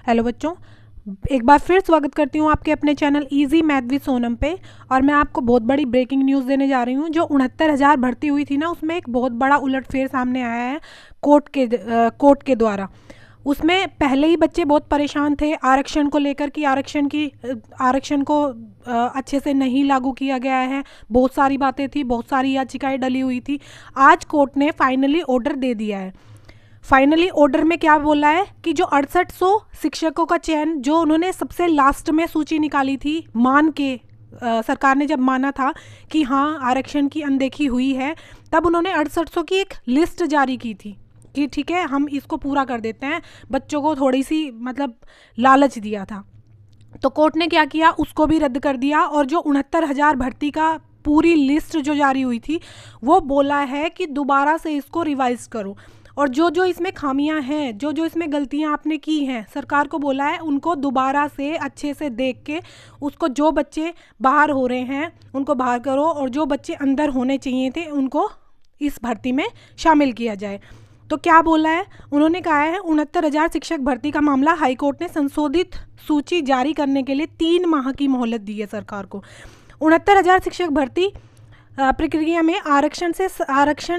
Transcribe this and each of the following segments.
Hello बच्चों, एक बार फिर स्वागत करती हूँ आपके अपने channel easy math with Sonam पे। और मैं आपको बहुत बड़ी ब्रेकिंग न्यूज़ देने जा रही हूँ। जो 69,000 भर्ती हुई थी ना, उसमें एक बहुत बड़ा उलटफेर सामने आया है कोर्ट के द्वारा। उसमें पहले ही बच्चे बहुत परेशान थे आरक्षण को लेकर कि आरक्षण को अच्छे से नहीं लागू किया गया है। बहुत सारी बातें थी, बहुत सारी याचिकाएं डली हुई थी। आज कोर्ट ने फाइनली ऑर्डर दे दिया है। फाइनली ऑर्डर में क्या बोला है कि जो 6800 शिक्षकों का चयन, जो उन्होंने सबसे लास्ट में सूची निकाली थी मान के, सरकार ने जब माना था कि हाँ आरक्षण की अनदेखी हुई है, तब उन्होंने 6800 की एक लिस्ट जारी की थी कि ठीक है हम इसको पूरा कर देते हैं। बच्चों को थोड़ी सी मतलब लालच दिया था। तो कोर्ट ने क्या किया, उसको भी रद्द कर दिया। और जो 69,000 भर्ती का पूरी लिस्ट जो जारी हुई थी, वो बोला है कि दोबारा से इसको रिवाइज करो। और जो जो इसमें खामियां हैं, जो जो इसमें गलतियां आपने की हैं, सरकार को बोला है उनको दोबारा से अच्छे से देख के उसको, जो बच्चे बाहर हो रहे हैं उनको बाहर करो, और जो बच्चे अंदर होने चाहिए थे उनको इस भर्ती में शामिल किया जाए। तो क्या बोला है उन्होंने, कहा है 69,000 शिक्षक भर्ती का मामला हाईकोर्ट ने संशोधित सूची जारी करने के लिए 3 माह की मोहलत दी है सरकार को। 69,000 शिक्षक भर्ती प्रक्रिया में आरक्षण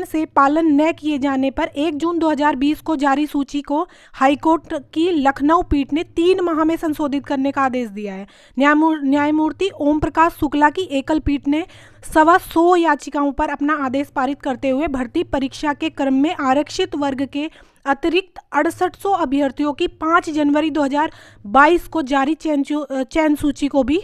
से पालन न किए जाने पर 1 जून 2020 को जारी सूची को हाईकोर्ट की लखनऊ पीठ ने 3 माह में संशोधित करने का आदेश दिया है। न्यायमूर्ति ओम प्रकाश शुक्ला की एकल पीठ ने 125 याचिकाओं पर अपना आदेश पारित करते हुए भर्ती परीक्षा के क्रम में आरक्षित वर्ग के अतिरिक्त 6800 अभ्यर्थियों की 5 जनवरी 2022 को जारी चयन सूची को भी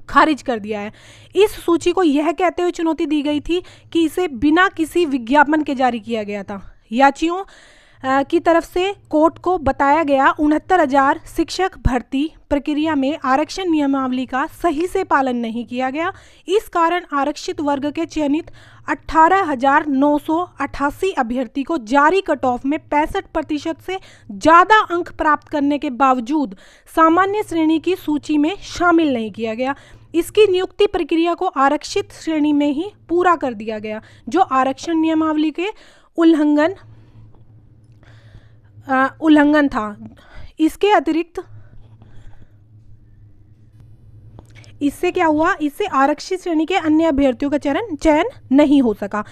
खारिज कर दिया है। इस सूची को यह कहते हुए चुनौती दी गई थी कि इसे बिना किसी विज्ञापन के जारी किया गया था। याचियों की तरफ से कोर्ट को बताया गया 69,000 शिक्षक भर्ती प्रक्रिया में आरक्षण नियमावली का सही से पालन नहीं किया गया। इस कारण आरक्षित वर्ग के चयनित 18,988 अभ्यर्थी को जारी कट ऑफ में 65% से ज़्यादा अंक प्राप्त करने के बावजूद सामान्य श्रेणी की सूची में शामिल नहीं किया गया। इसकी नियुक्ति प्रक्रिया को आरक्षित श्रेणी में ही पूरा कर दिया गया, जो आरक्षण नियमावली के उल्लंघन था। इसके अतिरिक्त इससे क्या हुआ, इससे आरक्षित श्रेणी के अन्य अभ्यर्थियों का चयन नहीं हो सका।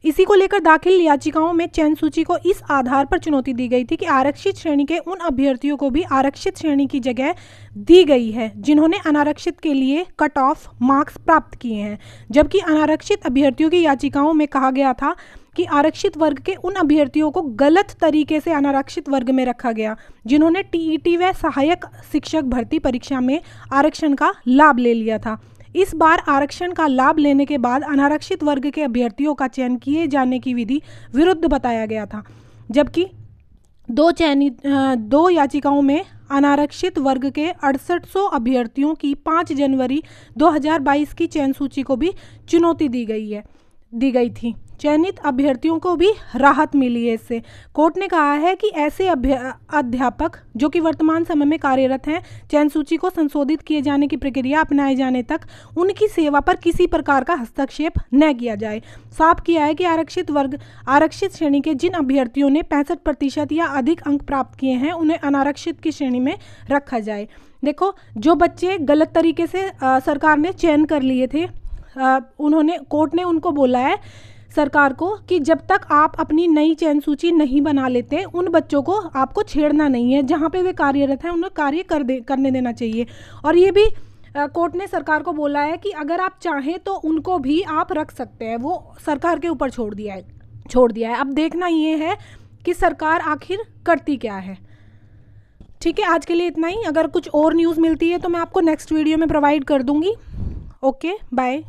इसी को लेकर दाखिल याचिकाओं में चयन सूची को इस आधार पर चुनौती दी गई थी कि आरक्षित श्रेणी के उन अभ्यर्थियों को भी आरक्षित श्रेणी की जगह दी गई है जिन्होंने अनारक्षित के लिए कट ऑफ मार्क्स प्राप्त किए हैं, जबकि अनारक्षित अभ्यर्थियों की याचिकाओं में कहा गया था कि आरक्षित वर्ग के उन अभ्यर्थियों को गलत तरीके से अनारक्षित वर्ग में रखा गया जिन्होंने टीईटी व सहायक शिक्षक भर्ती परीक्षा में आरक्षण का लाभ ले लिया था। इस बार आरक्षण का लाभ लेने के बाद अनारक्षित वर्ग के अभ्यर्थियों का चयन किए जाने की विधि विरुद्ध बताया गया था, जबकि दो याचिकाओं में अनारक्षित वर्ग के 6800 अभ्यर्थियों की 5 जनवरी 2022 की चयन सूची को भी चुनौती दी गई थी। चयनित अभ्यर्थियों को भी राहत मिली है इससे। कोर्ट ने कहा है कि ऐसे अध्यापक जो कि वर्तमान समय में कार्यरत हैं, चयन सूची को संशोधित किए जाने की प्रक्रिया अपनाए जाने तक उनकी सेवा पर किसी प्रकार का हस्तक्षेप न किया जाए। साफ किया है कि आरक्षित श्रेणी के जिन अभ्यर्थियों ने 65% या अधिक अंक प्राप्त किए हैं, उन्हें अनारक्षित की श्रेणी में रखा जाए। देखो, जो बच्चे गलत तरीके से सरकार ने चयन कर लिए थे, कोर्ट ने उनको बोला है सरकार को कि जब तक आप अपनी नई चयन सूची नहीं बना लेते, उन बच्चों को आपको छेड़ना नहीं है। जहाँ पे वे कार्यरत हैं उन्हें कार्य करने देना चाहिए। और ये भी कोर्ट ने सरकार को बोला है कि अगर आप चाहें तो उनको भी आप रख सकते हैं। वो सरकार के ऊपर छोड़ दिया है। अब देखना ये है कि सरकार आखिर करती क्या है। ठीक है, आज के लिए इतना ही। अगर कुछ और न्यूज़ मिलती है तो मैं आपको नेक्स्ट वीडियो में प्रोवाइड कर दूँगी। Okay, bye.